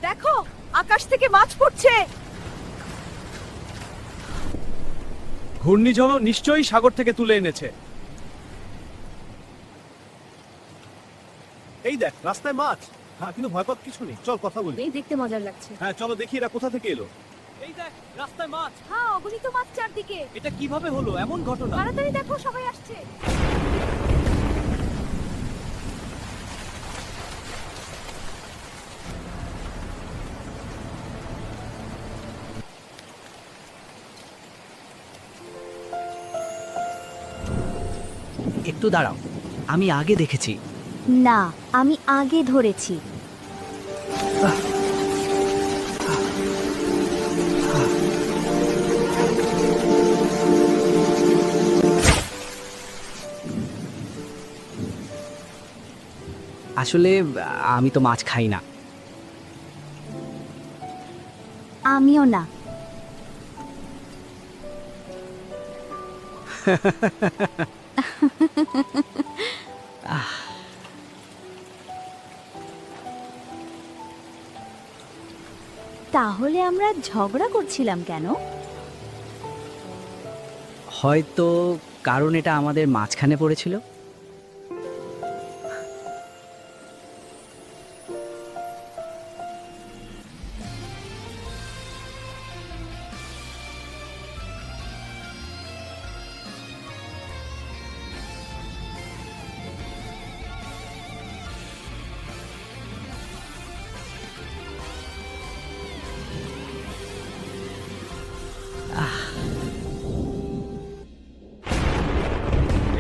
দেখো, আকাশ থেকে মাছ পড়ছে। ঘূর্ণিঝড় নিশ্চয়ই সাগর থেকে তুলে এনেছে। এই দেখ, রাস্তায় মাছ। হ্যাঁ, কিন্তু ভয় পাওয়ার কিছু নেই, চল কথা বলি। এই দেখতে মজার লাগছে। হ্যাঁ চলো দেখি এরা কোথা থেকে এলো। এই দেখ, রাস্তায় মাছ। হ্যাঁ, অগণিত মাছ চারদিকে। এটা কিভাবে হলো এমন ঘটনা? তাড়াতাড়ি দেখো, সবাই আসছে। একটু দাঁড়াও, আমি আগে দেখেছি। না, আমি আগে ধরেছি। আসলে আমি তো মাছ খাই না। আমিও না। তাহলে আমরা ঝগড়া করছিলাম কেন? হয়তো কারণ এটা আমাদের মাঝখানে পড়েছিল।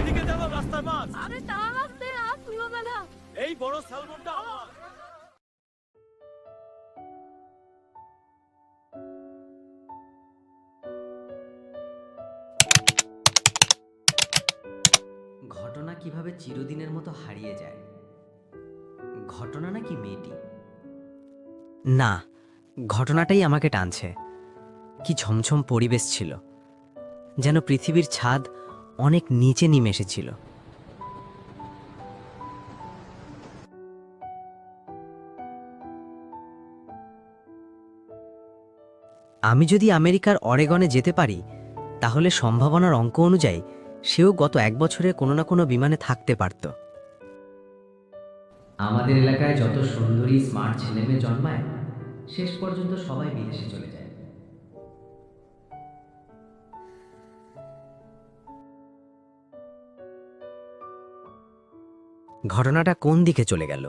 এদিকে দেখো, রাস্তায় মাছ। আরে তাড়া আসতে তুলো না। এই বড় স্যালমনটা আমার। ঘটনা কিভাবে চিরদিনের মতো হারিয়ে যায়? ঘটনা নাকি মেয়েটি? না, ঘটনাটাই আমাকে টানছে। কি ঝমঝম পরিবেশ ছিল, যেন পৃথিবীর ছাদ অনেক নিচে নেমে এসেছিল। আমি যদি আমেরিকার অরেগনে যেতে পারি, তাহলে সম্ভাবনার অঙ্ক অনুযায়ী সেও গত 1 বছরে কোনো না কোনো বিমানে থাকতে পারত। আমাদের এলাকায় যত সুন্দরী স্মার্ট ছেলেমেয়ে জন্মায়, শেষ পর্যন্ত সবাই বিদেশে চলে যায়। ঘটনাটা কোন দিকে চলে গেল?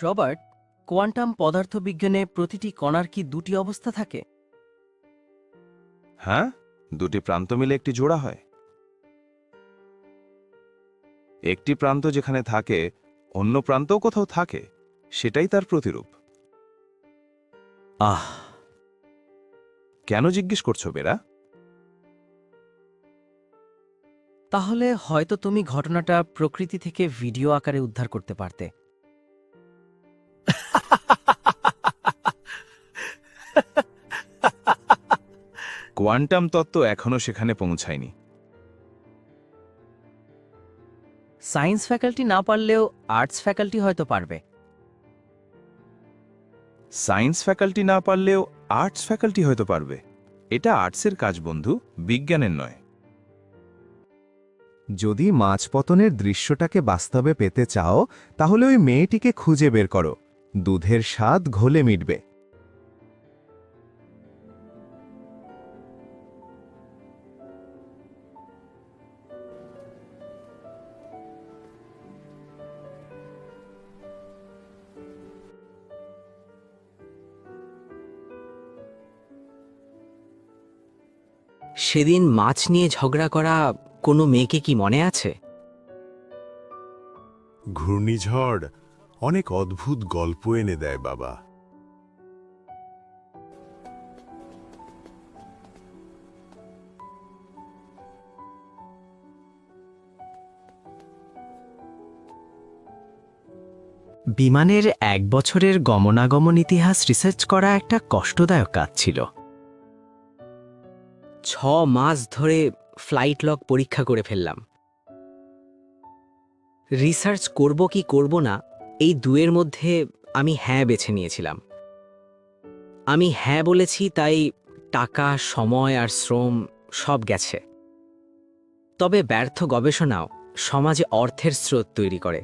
রবার্ট, কোয়ান্টাম পদার্থবিজ্ঞানে প্রতিটি কণার কি দুটি অবস্থা থাকে? হ্যাঁ, দুটি প্রান্ত মিলে একটি জোড়া হয়। একটি প্রান্ত যেখানে থাকে, অন্য প্রান্তও কোথাও থাকে, সেটাই তার প্রতিরূপ। আহ, কেন জিজ্ঞেস করছো বেরা? তাহলে হয়তো তুমি ঘটনাটা প্রকৃতি থেকে ভিডিও আকারে উদ্ধার করতে পারতে। কোয়ান্টাম তত্ত্ব এখনো সেখানে পৌঁছায়নি। সায়েন্স ফ্যাকাল্টি না পারলেও আর্টস ফ্যাকাল্টি হয়তো পারবে। সায়েন্স ফ্যাকাল্টি না পারলেও আর্টস ফ্যাকাল্টি হয়তো পারবে। এটা আর্টসের কাজ বন্ধু, বিজ্ঞানের নয়। যদি মাছপতনের দৃশ্যটাকে বাস্তবে পেতে চাও, তাহলে ওই মেয়েটিকে খুঁজে বের করো। দুধের স্বাদ ঘোলে মিটবে। সেদিন মাছ নিয়ে ঝগড়া করা কোনো মেয়েকে কি মনে আছে? ঘূর্ণিঝড় অনেক অদ্ভুত গল্প এনে দেয় বাবা। বিমানের 1 বছরের গমনাগমন ইতিহাস রিসার্চ করা একটা কষ্টদায়ক কাজ ছিল। 6 মাস ধরে ফ্লাইট লগ পরীক্ষা করে ফেললাম। রিসার্চ করব কি করব না, এই দুয়ের মধ্যে আমি হ্যাঁ বেছে নিয়েছিলাম। আমি হ্যাঁ বলেছি, তাই টাকা, সময় আর শ্রম সব গেছে। তবে ব্যর্থ গবেষণাও সমাজে অর্থের স্রোত তৈরি করে।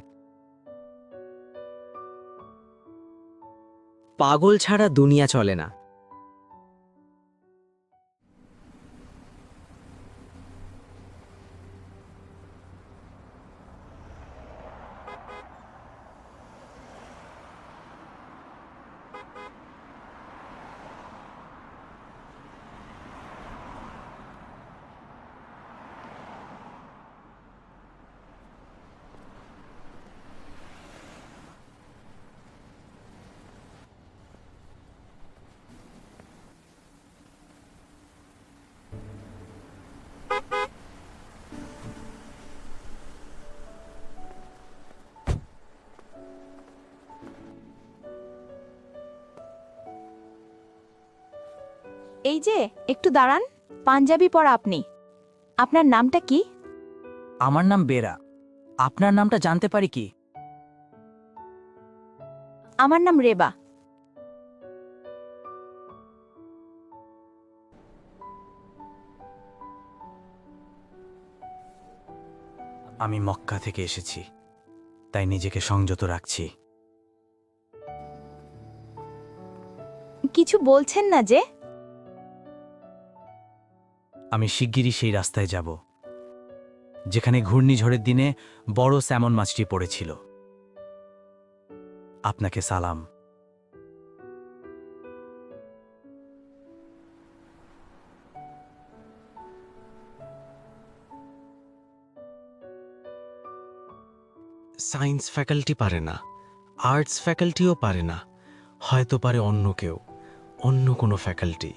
পাগল ছাড়া দুনিয়া চলে না। এই যে একটু দাঁড়ান, পাঞ্জাবি পরা আপনি। আপনার নামটা কি? আমার নাম বেরা। আপনার নামটা জানতে পারি কি? আমার নাম রেবা। আমি মক্কা থেকে এসেছি, তাই নিজেকে সংযত রাখছি। কিছু বলছেন না যে? আমি শিগগিরই সেই রাস্তায় যাব যেখানে ঘূর্ণিঝড়ের দিনে বড় স্যামন মাছটি পড়েছিল। আপনাকে সালাম। সায়েন্স ফ্যাকাল্টি পারে না, আর্টস ফ্যাকাল্টিও পারে না, হয়তো পারে অন্য কেউ, অন্য কোনো ফ্যাকাল্টি।